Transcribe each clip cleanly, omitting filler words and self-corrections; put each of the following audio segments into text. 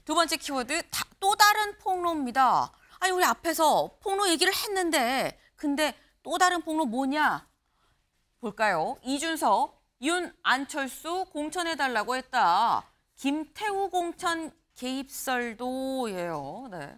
두 번째 키워드, 또 다른 폭로입니다. 아니, 우리 앞에서 폭로 얘기를 했는데, 근데 또 다른 폭로 뭐냐? 볼까요? 이준석, 윤, 안철수 공천해달라고 했다. 김태우 공천 개입설도예요. 네.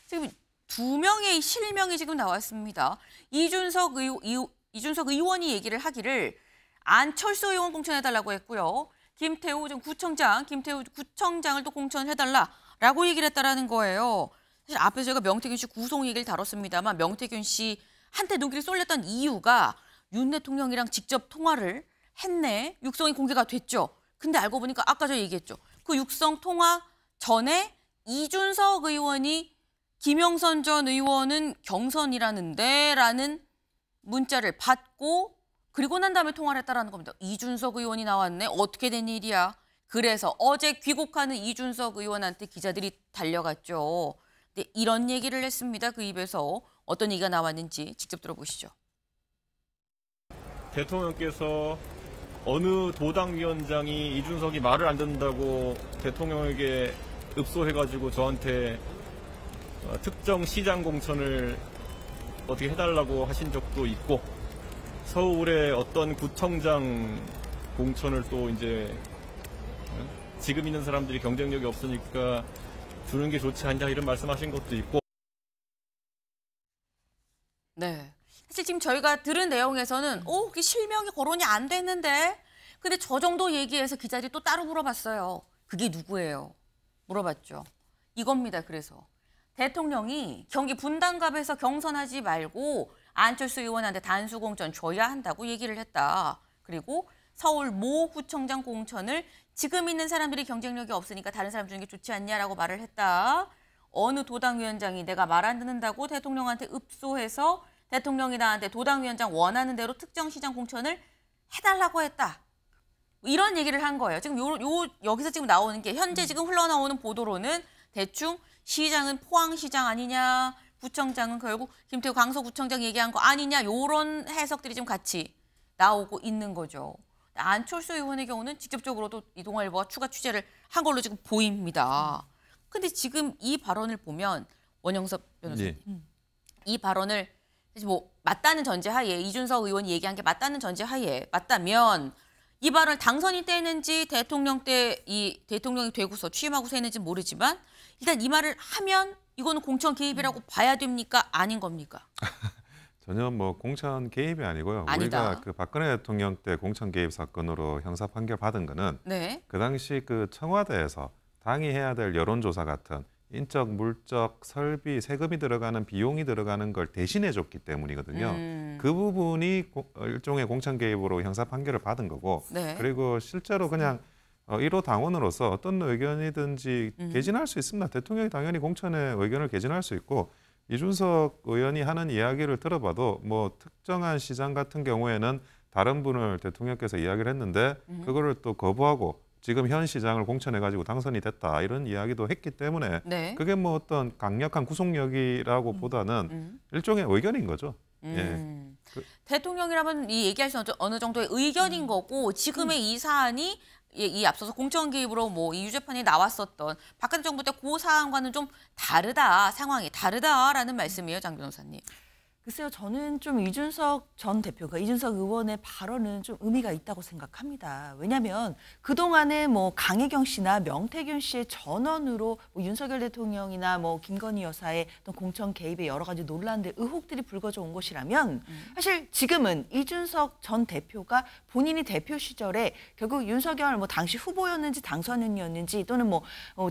지금 두 명의 실명이 지금 나왔습니다. 이준석 의원이 얘기를 하기를 안철수 의원 공천해달라고 했고요. 김태우 구청장을 또 공천해달라라고 얘기를 했다라는 거예요. 사실 앞에서 제가 명태균 씨 구속 얘기를 다뤘습니다만 명태균 씨 한테 눈길이 쏠렸던 이유가 윤 대통령이랑 직접 통화를 했네. 육성이 공개가 됐죠. 근데 알고 보니까 아까 저 얘기했죠. 그 육성 통화 전에 이준석 의원이 김영선 전 의원은 경선이라는데 라는 문자를 받고 그리고 난 다음에 통화를 했다라는 겁니다. 이준석 의원이 나왔네. 어떻게 된 일이야? 그래서 어제 귀국하는 이준석 의원한테 기자들이 달려갔죠. 근데 이런 얘기를 했습니다. 그 입에서 어떤 얘기가 나왔는지 직접 들어보시죠. 대통령께서 어느 도당위원장이 이준석이 말을 안 듣는다고 대통령에게 읍소해가지고 저한테 특정 시장 공천을 어떻게 해달라고 하신 적도 있고 서울의 어떤 구청장 공천을 또 이제 지금 있는 사람들이 경쟁력이 없으니까 주는 게 좋지 않냐 이런 말씀하신 것도 있고. 네. 사실 지금 저희가 들은 내용에서는 그게 실명이 거론이 안 됐는데 근데 저 정도 얘기해서 기자들이 또 따로 물어봤어요. 그게 누구예요? 물어봤죠. 이겁니다. 그래서 대통령이 경기 분당갑에서 경선하지 말고 안철수 의원한테 단수 공천 줘야 한다고 얘기를 했다. 그리고 서울 모 구청장 공천을 지금 있는 사람들이 경쟁력이 없으니까 다른 사람 주는 게 좋지 않냐라고 말을 했다. 어느 도당위원장이 내가 말 안 듣는다고 대통령한테 읍소해서 대통령이 나한테 도당위원장 원하는 대로 특정 시장 공천을 해달라고 했다. 이런 얘기를 한 거예요. 지금 여기서 지금 나오는 게 현재 지금 흘러나오는 보도로는 대충 시장은 포항시장 아니냐, 구청장은 결국 김태우 강서구청장 얘기한 거 아니냐 이런 해석들이 좀 같이 나오고 있는 거죠. 안철수 의원의 경우는 직접적으로도 이 동아일보가 추가 취재를 한 걸로 지금 보입니다. 근데 지금 이 발언을 보면 원영섭 변호사님, 이 발언을 뭐 맞다는 전제하에 이준석 의원이 얘기한 게 맞다는 전제하에 맞다면 이 발언을 당선인 때 했는지 대통령 때 이 대통령이 되고서 취임하고서 했는지 모르지만 일단 이 말을 하면 이거는 공천 개입이라고 봐야 됩니까? 아닌 겁니까? 전혀 뭐 공천 개입이 아니고요. 아니다. 우리가 그 박근혜 대통령 때 공천 개입 사건으로 형사 판결 받은 거는 네. 그 당시 그 청와대에서 당이 해야 될 여론조사 같은 인적, 물적, 설비, 세금이 들어가는 비용이 들어가는 걸 대신해 줬기 때문이거든요. 그 부분이 일종의 공천 개입으로 형사 판결을 받은 거고 네. 그리고 실제로 그냥 1호 당원으로서 어떤 의견이든지 개진할 수 있습니다. 대통령이 당연히 공천에 의견을 개진할 수 있고 이준석 의원이 하는 이야기를 들어봐도 뭐 특정한 시장 같은 경우에는 다른 분을 대통령께서 이야기를 했는데 그거를 또 거부하고 지금 현 시장을 공천해가지고 당선이 됐다 이런 이야기도 했기 때문에 네. 그게 뭐 어떤 강력한 구속력이라고 보다는 일종의 의견인 거죠. 예. 대통령이라면 이 얘기할 수 있는 어느 정도의 의견인 거고 지금의 이 사안이 이 앞서서 공천 개입으로 뭐 이 유죄판이 나왔었던 박근혜 정부 때 그 사안과는 좀 다르다, 상황이 다르다라는 말씀이에요, 장 변호사님. 글쎄요, 저는 좀 이준석 전 대표가 이준석 의원의 발언은 좀 의미가 있다고 생각합니다. 왜냐하면 그동안에 뭐 강혜경 씨나 명태균 씨의 전원으로 뭐 윤석열 대통령이나 뭐 김건희 여사의 어떤 공천 개입의 여러 가지 논란들, 의혹들이 불거져 온 것이라면 사실 지금은 이준석 전 대표가 본인이 대표 시절에 결국 윤석열 뭐 당시 후보였는지 당선인이었는지 또는 뭐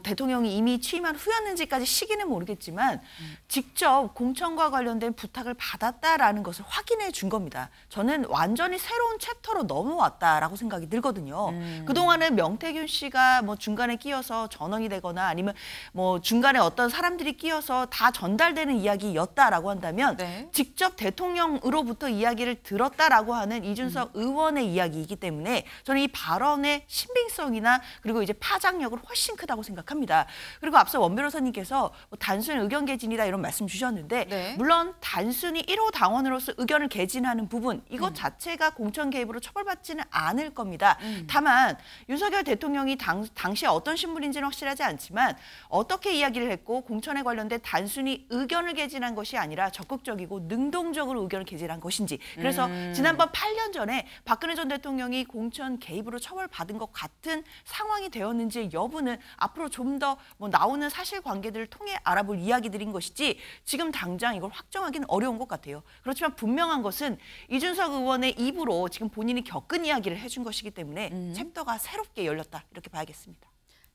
대통령이 이미 취임한 후였는지까지 시기는 모르겠지만 직접 공천과 관련된 부탁을 받았다라는 것을 확인해 준 겁니다. 저는 완전히 새로운 챕터로 넘어왔다라고 생각이 들거든요. 그동안은 명태균 씨가 뭐 중간에 끼어서 전원이 되거나 아니면 뭐 중간에 어떤 사람들이 끼어서 다 전달되는 이야기였다라고 한다면 네. 직접 대통령으로부터 이야기를 들었다라고 하는 이준석 의원의 이야기이기 때문에 저는 이 발언의 신빙성이나 그리고 이제 파장력은 훨씬 크다고 생각합니다. 그리고 앞서 원 변호사님께서 뭐 단순 의견 개진이다 이런 말씀 주셨는데 네. 물론 단순 단순히 1호 당원으로서 의견을 개진하는 부분 이것 자체가 공천 개입으로 처벌받지는 않을 겁니다. 다만 윤석열 대통령이 당시에 어떤 신분인지는 확실하지 않지만 어떻게 이야기를 했고 공천에 관련된 단순히 의견을 개진한 것이 아니라 적극적이고 능동적으로 의견을 개진한 것인지 그래서 지난번 8년 전에 박근혜 전 대통령이 공천 개입으로 처벌받은 것 같은 상황이 되었는지 여부는 앞으로 좀 더 뭐 나오는 사실관계들을 통해 알아볼 이야기들인 것이지 지금 당장 이걸 확정하기는 어려운 것 같아요. 그렇지만 분명한 것은 이준석 의원의 입으로 지금 본인이 겪은 이야기를 해준 것이기 때문에 챕터가 새롭게 열렸다 이렇게 봐야겠습니다.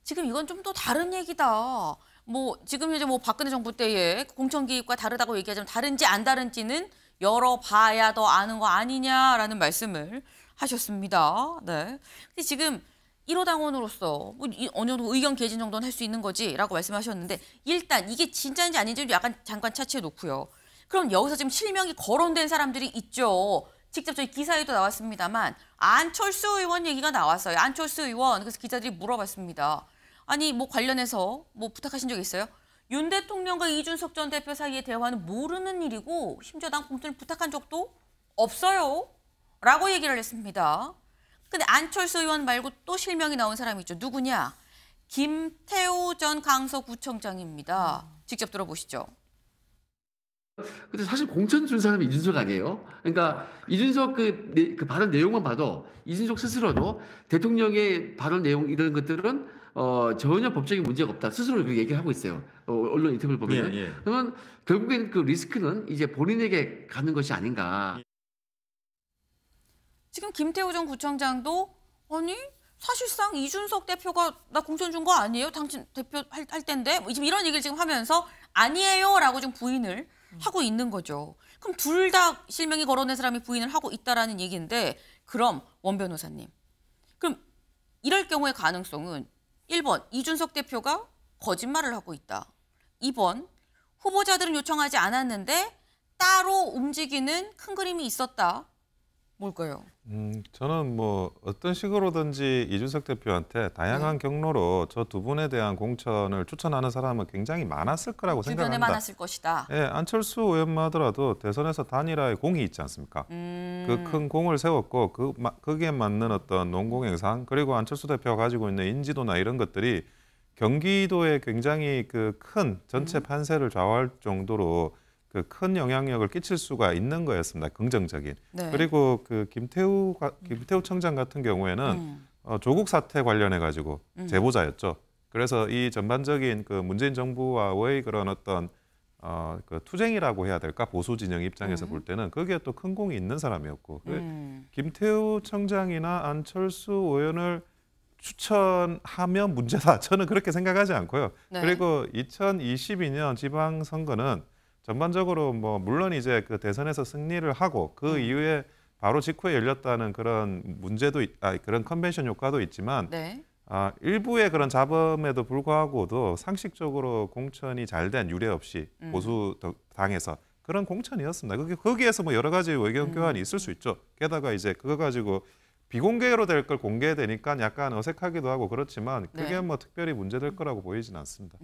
지금 이건 좀 또 다른 얘기다. 뭐 지금 이제 뭐 박근혜 정부 때의 공천 개입과 다르다고 얘기하자면 다른지 안 다른지는 열어봐야 더 아는 거 아니냐라는 말씀을 하셨습니다. 네. 근데 지금 1호 당원으로서 뭐 어느 정도 의견 개진 정도는 할 수 있는 거지라고 말씀하셨는데 일단 이게 진짜인지 아닌지 약간 잠깐 차치해 놓고요. 그럼 여기서 지금 실명이 거론된 사람들이 있죠. 직접 저희 기사에도 나왔습니다만 안철수 의원 얘기가 나왔어요. 안철수 의원. 그래서 기자들이 물어봤습니다. 아니 뭐 관련해서 뭐 부탁하신 적 있어요? 윤 대통령과 이준석 전 대표 사이의 대화는 모르는 일이고 심지어 난 공천을 부탁한 적도 없어요. 라고 얘기를 했습니다. 근데 안철수 의원 말고 또 실명이 나온 사람이 있죠. 누구냐? 김태우 전 강서구청장입니다. 직접 들어보시죠. 근데 사실 공천 준 사람이 이준석 아니에요? 그러니까 이준석 그 발언 내용만 봐도 이준석 스스로도 대통령의 발언 내용 이런 것들은 전혀 법적인 문제가 없다. 스스로 그렇게 얘기를 하고 있어요. 언론 인터뷰를 보면. 예, 예. 그러면 결국엔 그 리스크는 이제 본인에게 가는 것이 아닌가. 지금 김태우 전 구청장도 아니 사실상 이준석 대표가 나 공천 준 거 아니에요? 당신 대표 할 텐데 뭐 지금 이런 얘기를 지금 하면서 아니에요라고 좀 부인을 하고 있는 거죠. 그럼 둘 다 실명이 거론된 사람이 부인을 하고 있다라는 얘기인데 그럼 원 변호사님 그럼 이럴 경우의 가능성은 1번 이준석 대표가 거짓말을 하고 있다. 2번 후보자들은 요청하지 않았는데 따로 움직이는 큰 그림이 있었다. 뭘까요? 저는 뭐 어떤 식으로든지 이준석 대표한테 다양한 경로로 저 두 분에 대한 공천을 추천하는 사람은 굉장히 많았을 거라고 주변에 생각합니다. 많았을 것이다. 예, 안철수 의원만 하더라도 대선에서 단일화의 공이 있지 않습니까? 그 큰 공을 세웠고 거기에 맞는 어떤 농공행상 그리고 안철수 대표가 가지고 있는 인지도나 이런 것들이 경기도에 굉장히 그 큰 전체 판세를 좌우할 정도로 그 큰 영향력을 끼칠 수가 있는 거였습니다. 긍정적인. 네. 그리고 그 김태우 청장 같은 경우에는 조국 사태 관련해 가지고 제보자였죠. 그래서 이 전반적인 그 문재인 정부와의 그런 어떤 그 투쟁이라고 해야 될까 보수 진영 입장에서 볼 때는 거기에 또 큰 공이 있는 사람이었고 김태우 청장이나 안철수 의원을 추천하면 문제다. 저는 그렇게 생각하지 않고요. 네. 그리고 2022년 지방선거는 전반적으로 뭐 물론 이제 그 대선에서 승리를 하고 그 이후에 바로 직후에 열렸다는 그런 문제도 그런 컨벤션 효과도 있지만 네. 일부의 그런 잡음에도 불구하고도 상식적으로 공천이 잘 된 유례 없이 보수 당에서 그런 공천이었습니다. 거기에서 뭐 여러 가지 의견 교환이 있을 수 있죠. 게다가 이제 그거 가지고 비공개로 될 걸 공개되니까 약간 어색하기도 하고 그렇지만 그게 네. 뭐 특별히 문제될 거라고 보이진 않습니다.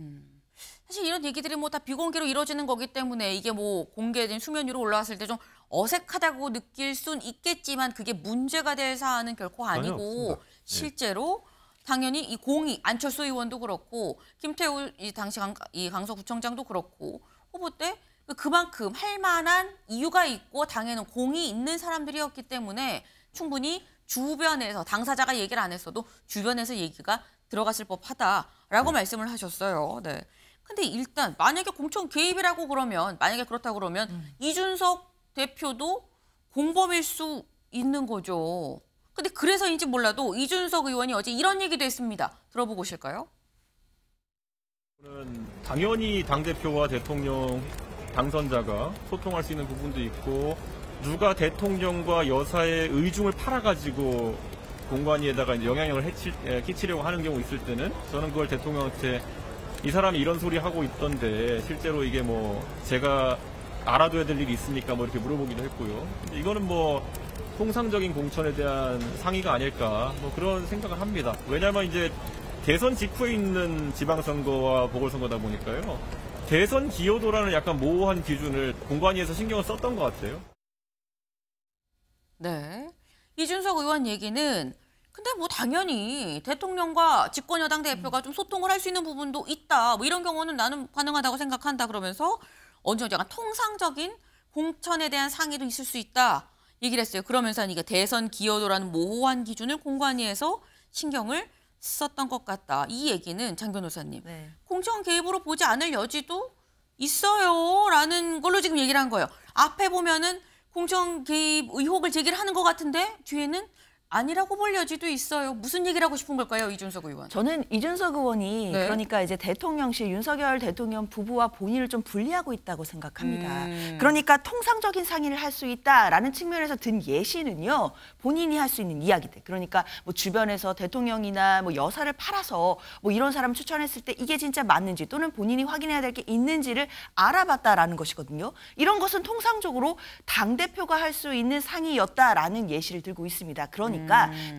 사실 이런 얘기들이 뭐 다 비공개로 이루어지는 거기 때문에 이게 뭐 공개된 수면 위로 올라왔을 때 좀 어색하다고 느낄 순 있겠지만 그게 문제가 될 사안은 결코 전혀 아니고 없습니다. 실제로 당연히 이 공이 안철수 의원도 그렇고 김태우 이 당시 이 강서구청장도 그렇고 후보 때 그만큼 할 만한 이유가 있고 당에는 공이 있는 사람들이었기 때문에 충분히 주변에서 당사자가 얘기를 안 했어도 주변에서 얘기가 들어갔을 법하다라고 말씀을 하셨어요. 네. 근데 일단 만약에 공천 개입이라고 그러면 만약에 그렇다고 그러면 이준석 대표도 공범일 수 있는 거죠. 근데 그래서인지 몰라도 이준석 의원이 어제 이런 얘기도 했습니다. 들어보고 오실까요? 당연히 당대표와 대통령 당선자가 소통할 수 있는 부분도 있고 누가 대통령과 여사의 의중을 팔아가지고 공관위에다가 영향력을 끼치려고 하는 경우 있을 때는 저는 그걸 대통령한테 이 사람이 이런 소리 하고 있던데 실제로 이게 뭐 제가 알아둬야 될 일이 있습니까? 뭐 이렇게 물어보기도 했고요. 근데 이거는 뭐 통상적인 공천에 대한 상의가 아닐까 뭐 그런 생각을 합니다. 왜냐하면 이제 대선 직후에 있는 지방선거와 보궐선거다 보니까요. 대선 기여도라는 약간 모호한 기준을 공관위에서 신경을 썼던 것 같아요. 네. 이준석 의원 얘기는 근데 뭐 당연히 대통령과 집권여당 대표가 좀 소통을 할 수 있는 부분도 있다. 뭐 이런 경우는 나는 가능하다고 생각한다. 그러면서 어느 정도 약간 통상적인 공천에 대한 상의도 있을 수 있다. 얘기를 했어요. 그러면서 이게 대선 기여도라는 모호한 기준을 공관위에서 신경을 썼던 것 같다. 이 얘기는 장 변호사님. 네. 공천 개입으로 보지 않을 여지도 있어요. 라는 걸로 지금 얘기를 한 거예요. 앞에 보면은 공천 개입 의혹을 제기를 하는 것 같은데 뒤에는 아니라고 볼 여지도 있어요. 무슨 얘기를 하고 싶은 걸까요, 이준석 의원? 저는 이준석 의원이 네. 그러니까 이제 대통령실 윤석열 대통령 부부와 본인을 좀 분리하고 있다고 생각합니다. 그러니까 통상적인 상의를 할 수 있다라는 측면에서 든 예시는요. 본인이 할 수 있는 이야기들. 그러니까 뭐 주변에서 대통령이나 뭐 여사를 팔아서 뭐 이런 사람 추천했을 때 이게 진짜 맞는지 또는 본인이 확인해야 될 게 있는지를 알아봤다라는 것이거든요. 이런 것은 통상적으로 당대표가 할 수 있는 상의였다라는 예시를 들고 있습니다. 그러니까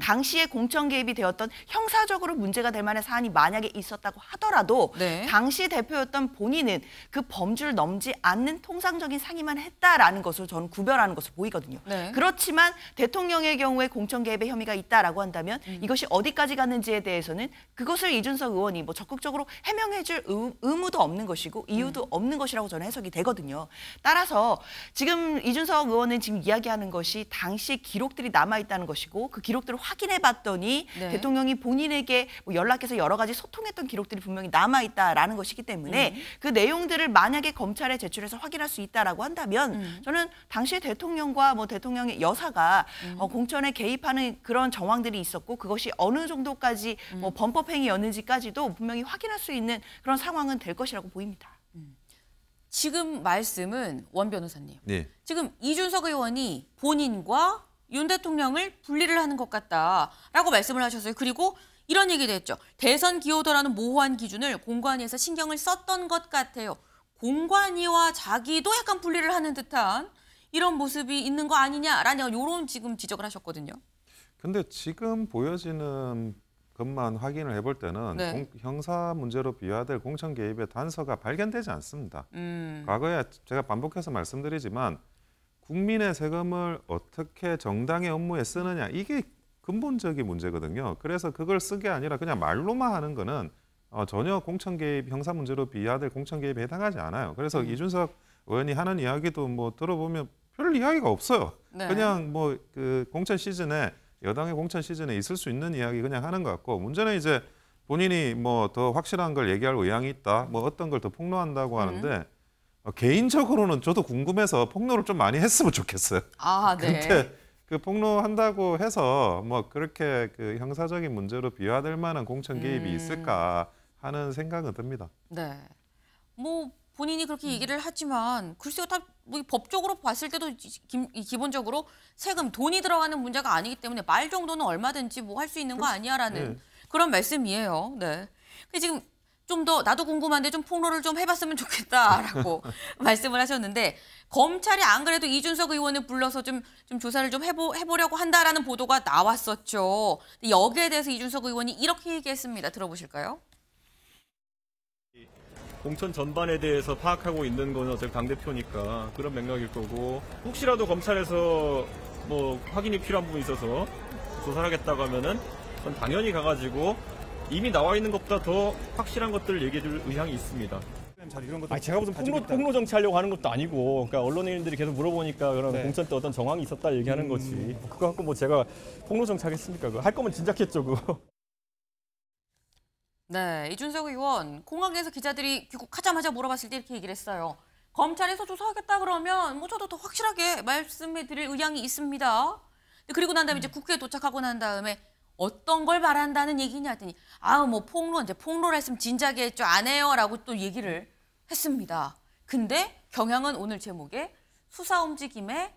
당시에 공천 개입이 되었던 형사적으로 문제가 될 만한 사안이 만약에 있었다고 하더라도 네. 당시 대표였던 본인은 그 범주를 넘지 않는 통상적인 상의만 했다라는 것을 저는 구별하는 것으로 보이거든요. 네. 그렇지만 대통령의 경우에 공천 개입의 혐의가 있다라고 한다면 이것이 어디까지 갔는지에 대해서는 그것을 이준석 의원이 뭐 적극적으로 해명해줄 의무도 없는 것이고 이유도 없는 것이라고 저는 해석이 되거든요. 따라서 지금 이준석 의원은 지금 이야기하는 것이 당시 기록들이 남아있다는 것이고 그 기록들을 확인해봤더니 네. 대통령이 본인에게 뭐 연락해서 여러 가지 소통했던 기록들이 분명히 남아있다라는 것이기 때문에 그 내용들을 만약에 검찰에 제출해서 확인할 수 있다라고 한다면 저는 당시 대통령과 뭐 대통령의 여사가 공천에 개입하는 그런 정황들이 있었고 그것이 어느 정도까지 뭐 범법행위였는지까지도 분명히 확인할 수 있는 그런 상황은 될 것이라고 보입니다. 지금 말씀은 원 변호사님. 네. 지금 이준석 의원이 본인과 윤 대통령을 분리를 하는 것 같다라고 말씀을 하셨어요. 그리고 이런 얘기도 했죠. 대선 기여도라는 모호한 기준을 공관위에서 신경을 썼던 것 같아요. 공관위와 자기도 약간 분리를 하는 듯한 이런 모습이 있는 거 아니냐라는 이런 지금 지적을 하셨거든요. 근데 지금 보여지는 것만 확인을 해볼 때는 네. 형사 문제로 비화될 공천 개입의 단서가 발견되지 않습니다. 과거에 제가 반복해서 말씀드리지만 국민의 세금을 어떻게 정당의 업무에 쓰느냐 이게 근본적인 문제거든요. 그래서 그걸 쓰게 아니라 그냥 말로만 하는 거는 전혀 공천 개입 형사 문제로 비화될 공천 개입에 해당하지 않아요. 그래서 이준석 의원이 하는 이야기도 뭐 들어보면 별 이야기가 없어요. 네. 그냥 뭐 그 공천 시즌에 여당의 공천 시즌에 있을 수 있는 이야기 그냥 하는 것 같고 문제는 이제 본인이 뭐 더 확실한 걸 얘기할 의향이 있다. 뭐 어떤 걸 더 폭로한다고 하는데 개인적으로는 저도 궁금해서 폭로를 좀 많이 했으면 좋겠어요. 아, 네. 근데 그 폭로한다고 해서 뭐 그렇게 그 형사적인 문제로 비화될 만한 공천 개입이 있을까 하는 생각은 듭니다. 네. 뭐 본인이 그렇게 얘기를 하지만 글쎄요, 다 뭐 법적으로 봤을 때도 기본적으로 세금 돈이 들어가는 문제가 아니기 때문에 말 정도는 얼마든지 뭐 할 수 있는 거 아니야라는 그런 말씀이에요. 네. 근데 지금 좀 더 나도 궁금한데 좀 폭로를 좀 해봤으면 좋겠다라고 말씀을 하셨는데 검찰이 안 그래도 이준석 의원을 불러서 좀 조사를 좀 해보려고 한다라는 보도가 나왔었죠. 근데 여기에 대해서 이준석 의원이 이렇게 얘기했습니다. 들어보실까요? 공천 전반에 대해서 파악하고 있는 건 어차피 당대표니까 그런 맥락일 거고 혹시라도 검찰에서 뭐 확인이 필요한 부분이 있어서 조사를 하겠다고 하면은 전 당연히 가가지고 이미 나와 있는 것보다 더 확실한 것들을 얘기해 줄 의향이 있습니다. 아니 제가 무슨 폭로 정치하려고 하는 것도 아니고 그러니까 언론인들이 계속 물어보니까 그런 공천 때 어떤 정황이 있었다 얘기하는 거지 그거 갖고 뭐 제가 폭로 정치하겠습니까? 그거 할 거면 진작했죠 그거. 네, 이준석 의원 공항에서 기자들이 귀국하자마자 물어봤을 때 이렇게 얘기를 했어요. 검찰에서 조사하겠다 그러면 뭐 저도 더 확실하게 말씀해 드릴 의향이 있습니다. 그리고 난 다음에 이제 국회에 도착하고 난 다음에 어떤 걸 말한다는 얘기냐 했더니 뭐 폭로를 했으면 진작에 했죠. 안 해요라고 또 얘기를 했습니다. 근데 경향은 오늘 제목에 수사 움직임의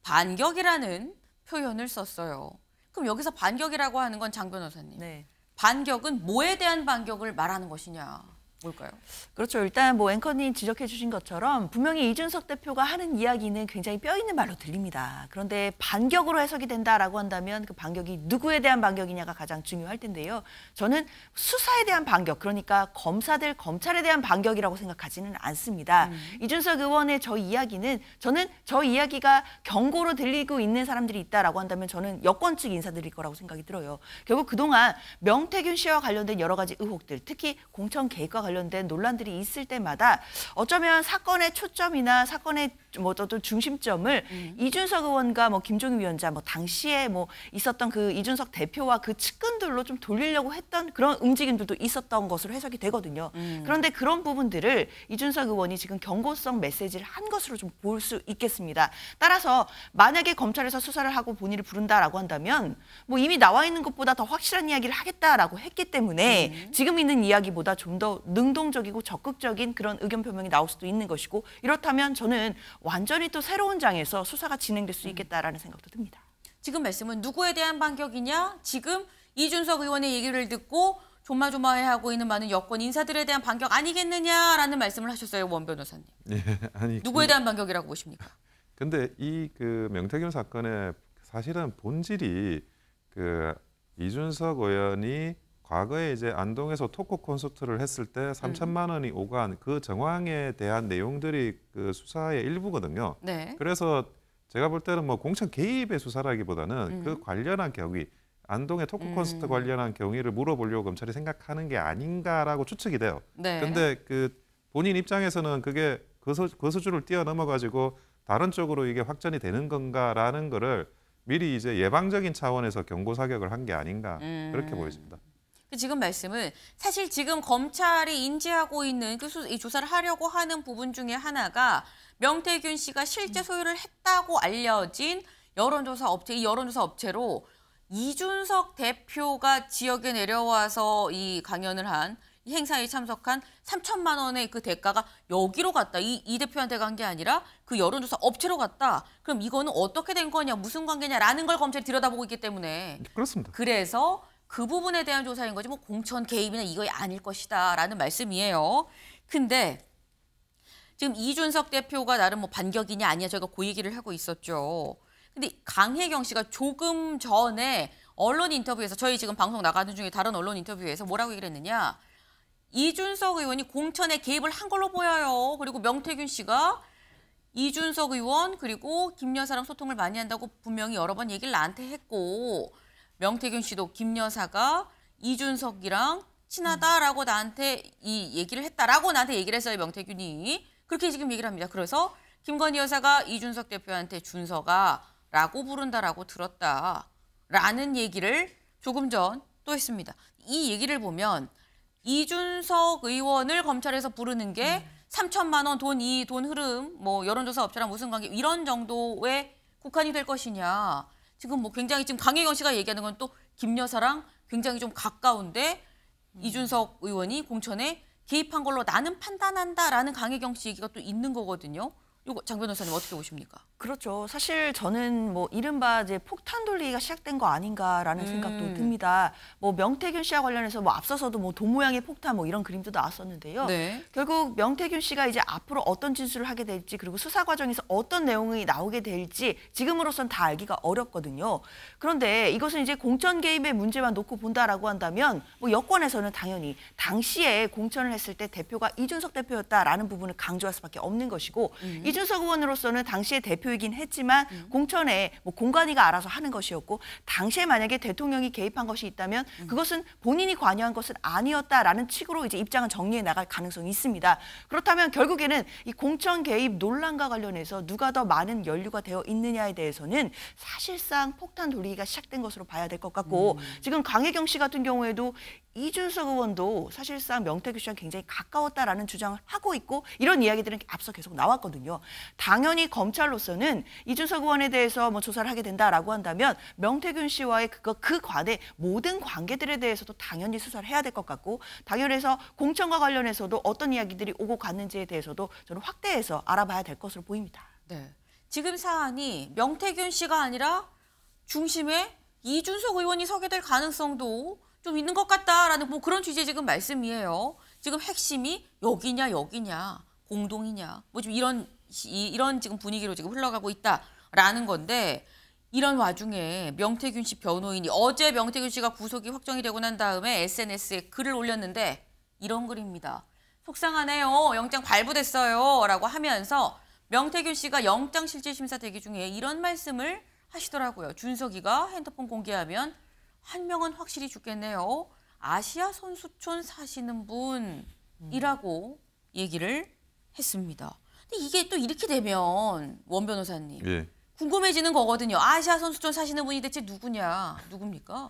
반격이라는 표현을 썼어요. 그럼 여기서 반격이라고 하는 건 장 변호사님. 네. 반격은 뭐에 대한 반격을 말하는 것이냐? 뭘까요? 그렇죠. 일단 뭐 앵커님 지적해 주신 것처럼 분명히 이준석 대표가 하는 이야기는 굉장히 뼈 있는 말로 들립니다. 그런데 반격으로 해석이 된다라고 한다면 그 반격이 누구에 대한 반격이냐가 가장 중요할 텐데요. 저는 수사에 대한 반격, 그러니까 검사들, 검찰에 대한 반격이라고 생각하지는 않습니다. 이준석 의원의 저 이야기는 저는 저 이야기가 경고로 들리고 있는 사람들이 있다라고 한다면 저는 여권 측 인사들일 거라고 생각이 들어요. 결국 그동안 명태균 씨와 관련된 여러 가지 의혹들, 특히 공천 개입과 관련된 논란들이 있을 때마다 어쩌면 사건의 초점이나 사건의 뭐 어떤 중심점을 이준석 의원과 뭐 김종인 위원장, 뭐 당시에 뭐 있었던 그 이준석 대표와 그 측근들로 좀 돌리려고 했던 그런 움직임들도 있었던 것으로 해석이 되거든요. 그런데 그런 부분들을 이준석 의원이 지금 경고성 메시지를 한 것으로 좀 볼 수 있겠습니다. 따라서 만약에 검찰에서 수사를 하고 본인을 부른다라고 한다면 뭐 이미 나와 있는 것보다 더 확실한 이야기를 하겠다라고 했기 때문에 지금 있는 이야기보다 좀 더 능동적이고 적극적인 그런 의견 표명이 나올 수도 있는 것이고, 이렇다면 저는 완전히 또 새로운 장에서 수사가 진행될 수 있겠다라는 생각도 듭니다. 지금 말씀은 누구에 대한 반격이냐? 지금 이준석 의원의 얘기를 듣고 조마조마해하고 있는 많은 여권 인사들에 대한 반격 아니겠느냐라는 말씀을 하셨어요, 원 변호사님. 예, 아니 누구에 대한 반격이라고 보십니까? 근데 이 그 명태균 사건의 사실은 본질이 그 이준석 의원이 과거에 이제 안동에서 토크 콘서트를 했을 때 3천만 원이 오간 그 정황에 대한 내용들이 그 수사의 일부거든요. 네. 그래서 제가 볼 때는 뭐 공천 개입의 수사라기보다는 그 관련한 경위, 안동의 토크 콘서트 관련한 경위를 물어보려고 검찰이 생각하는 게 아닌가라고 추측이 돼요. 네. 근데 그 본인 입장에서는 그게 그 수준을 뛰어넘어 가지고 다른 쪽으로 이게 확전이 되는 건가라는 거를 미리 이제 예방적인 차원에서 경고 사격을 한 게 아닌가 그렇게 보여집니다. 지금 말씀은 사실 지금 검찰이 인지하고 있는 이 조사를 하려고 하는 부분 중에 하나가 명태균 씨가 실제 소유를 했다고 알려진 여론조사 업체, 이 여론조사 업체로 이준석 대표가 지역에 내려와서 이 강연을 한 이 행사에 참석한 3천만 원의 그 대가가 여기로 갔다. 이 대표한테 간 게 아니라 그 여론조사 업체로 갔다. 그럼 이거는 어떻게 된 거냐, 무슨 관계냐라는 걸 검찰이 들여다보고 있기 때문에. 그렇습니다. 그래서 그 부분에 대한 조사인 거지 뭐 공천 개입이나 이거 아닐 것이다라는 말씀이에요. 근데 지금 이준석 대표가 나름 뭐 반격이냐 아니냐 저희가 그 얘기를 하고 있었죠. 근데 강혜경 씨가 조금 전에 언론 인터뷰에서 저희 지금 방송 나가는 중에 다른 언론 인터뷰에서 뭐라고 얘기를 했느냐. 이준석 의원이 공천에 개입을 한 걸로 보여요. 그리고 명태균 씨가 이준석 의원 그리고 김 여사랑 소통을 많이 한다고 분명히 여러 번 얘기를 나한테 했고, 명태균 씨도 김 여사가 이준석이랑 친하다라고 나한테 이 얘기를 했다라고 나한테 얘기를 했어요, 명태균이. 그렇게 지금 얘기를 합니다. 그래서 김건희 여사가 이준석 대표한테 준서가라고 부른다라고 들었다라는 얘기를 조금 전 또 했습니다. 이 얘기를 보면 이준석 의원을 검찰에서 부르는 게 3천만 원 돈 흐름, 뭐 여론조사 업체랑 무슨 관계 이런 정도의 국한이 될 것이냐. 지금 뭐 굉장히 지금 강혜경 씨가 얘기하는 건 또 김 여사랑 굉장히 좀 가까운데 이준석 의원이 공천에 개입한 걸로 나는 판단한다라는 강혜경 씨 얘기가 또 있는 거거든요. 이거 장 변호사님 어떻게 보십니까? 그렇죠. 사실 저는 뭐 이른바 이제 폭탄 돌리기가 시작된 거 아닌가라는 생각도 듭니다. 뭐 명태균 씨와 관련해서 뭐 앞서서도 뭐 돈 모양의 폭탄 뭐 이런 그림도 나왔었는데요. 네. 결국 명태균 씨가 이제 앞으로 어떤 진술을 하게 될지, 그리고 수사 과정에서 어떤 내용이 나오게 될지 지금으로선 다 알기가 어렵거든요. 그런데 이것은 이제 공천 개입의 문제만 놓고 본다라고 한다면 뭐 여권에서는 당연히 당시에 공천을 했을 때 대표가 이준석 대표였다라는 부분을 강조할 수밖에 없는 것이고, 이준석 의원으로서는 당시에 대표이긴 했지만 공천에 뭐 공관위가 알아서 하는 것이었고, 당시에 만약에 대통령이 개입한 것이 있다면 그것은 본인이 관여한 것은 아니었다라는 식으로 이제 입장을 정리해 나갈 가능성이 있습니다. 그렇다면 결국에는 이 공천 개입 논란과 관련해서 누가 더 많은 연루가 되어 있느냐에 대해서는 사실상 폭탄 돌리기가 시작된 것으로 봐야 될 것 같고, 지금 강혜경 씨 같은 경우에도 이준석 의원도 사실상 명태균 씨랑 굉장히 가까웠다라는 주장을 하고 있고, 이런 이야기들은 앞서 계속 나왔거든요. 당연히 검찰로서는 이준석 의원에 대해서 뭐 조사를 하게 된다라고 한다면 명태균 씨와의 그 관의 모든 관계들에 대해서도 당연히 수사를 해야 될 것 같고, 당연해서 공천과 관련해서도 어떤 이야기들이 오고 갔는지에 대해서도 저는 확대해서 알아봐야 될 것으로 보입니다. 네. 지금 사안이 명태균 씨가 아니라 중심에 이준석 의원이 서게 될 가능성도 좀 있는 것 같다라는 뭐 그런 취지의 지금 말씀이에요. 지금 핵심이 여기냐 여기냐 공동이냐 뭐 좀 이런 지금 분위기로 지금 흘러가고 있다라는 건데 이런 와중에 명태균 씨 변호인이 어제 명태균 씨가 구속이 확정이 되고 난 다음에 SNS에 글을 올렸는데 이런 글입니다. 속상하네요. 영장 발부됐어요. 라고 하면서 명태균 씨가 영장실질심사 대기 중에 이런 말씀을 하시더라고요. 준석이가 핸드폰 공개하면 한 명은 확실히 죽겠네요. 아시아 선수촌 사시는 분이라고 얘기를 했습니다. 근데 이게 또 이렇게 되면 원 변호사님 예. 궁금해지는 거거든요. 아시아 선수촌 사시는 분이 대체 누굽니까?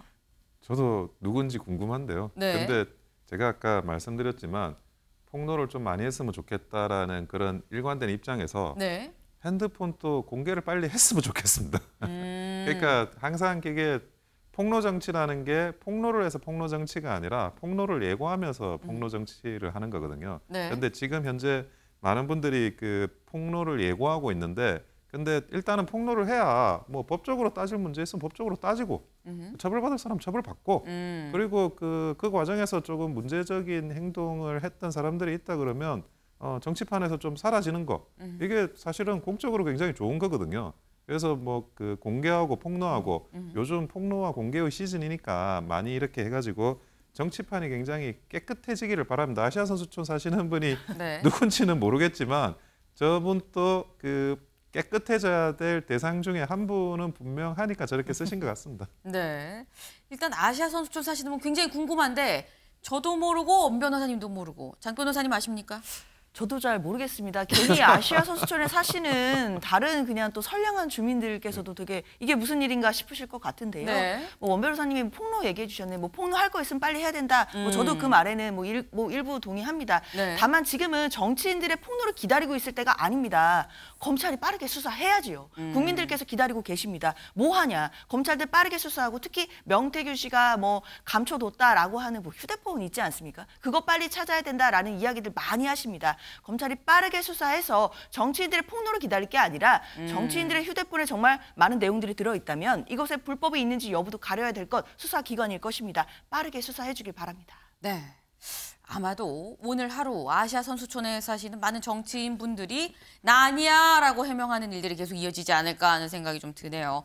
저도 누군지 궁금한데요. 네. 근데 제가 아까 말씀드렸지만 폭로를 좀 많이 했으면 좋겠다라는 그런 일관된 입장에서 네. 핸드폰도 공개를 빨리 했으면 좋겠습니다. 그러니까 항상 이게 폭로 정치라는 게 폭로를 해서 폭로 정치가 아니라 폭로를 예고하면서 폭로 정치를 하는 거거든요. 네. 그런데 지금 현재 많은 분들이 그 폭로를 예고하고 있는데 근데 일단은 폭로를 해야 뭐 법적으로 따질 문제 있으면 법적으로 따지고 처벌받을 사람 처벌받고 그리고 그 과정에서 조금 문제적인 행동을 했던 사람들이 있다 그러면 정치판에서 좀 사라지는 거 이게 사실은 공적으로 굉장히 좋은 거거든요. 그래서 뭐 그 공개하고 폭로하고 요즘 폭로와 공개의 시즌이니까 많이 이렇게 해가지고 정치판이 굉장히 깨끗해지기를 바랍니다. 아시아 선수촌 사시는 분이 네. 누군지는 모르겠지만 저분도 그 깨끗해져야 될 대상 중에 한 분은 분명하니까 저렇게 쓰신 것 같습니다. 네. 일단 아시아 선수촌 사시는 분 굉장히 궁금한데 저도 모르고 엄 변호사님도 모르고 장 변호사님 아십니까? 저도 잘 모르겠습니다. 괜히 아시아 선수촌에 사시는 다른 그냥 또 선량한 주민들께서도 되게 이게 무슨 일인가 싶으실 것 같은데요. 네. 뭐 원 변호사님이 폭로 얘기해 주셨네. 뭐 폭로할 거 있으면 빨리 해야 된다. 뭐 저도 그 말에는 뭐 일부 동의합니다. 네. 다만 지금은 정치인들의 폭로를 기다리고 있을 때가 아닙니다. 검찰이 빠르게 수사해야지요. 국민들께서 기다리고 계십니다. 뭐 하냐? 검찰들 빠르게 수사하고 특히 명태균 씨가 뭐 감춰뒀다라고 하는 뭐 휴대폰 있지 않습니까? 그거 빨리 찾아야 된다라는 이야기들 많이 하십니다. 검찰이 빠르게 수사해서 정치인들의 폭로를 기다릴 게 아니라 정치인들의 휴대폰에 정말 많은 내용들이 들어있다면 이것에 불법이 있는지 여부도 가려야 될 것 수사기관일 것입니다. 빠르게 수사해 주길 바랍니다. 네. 아마도 오늘 하루 아시아 선수촌에 사시는 많은 정치인 분들이 나 아니야라고 해명하는 일들이 계속 이어지지 않을까 하는 생각이 좀 드네요.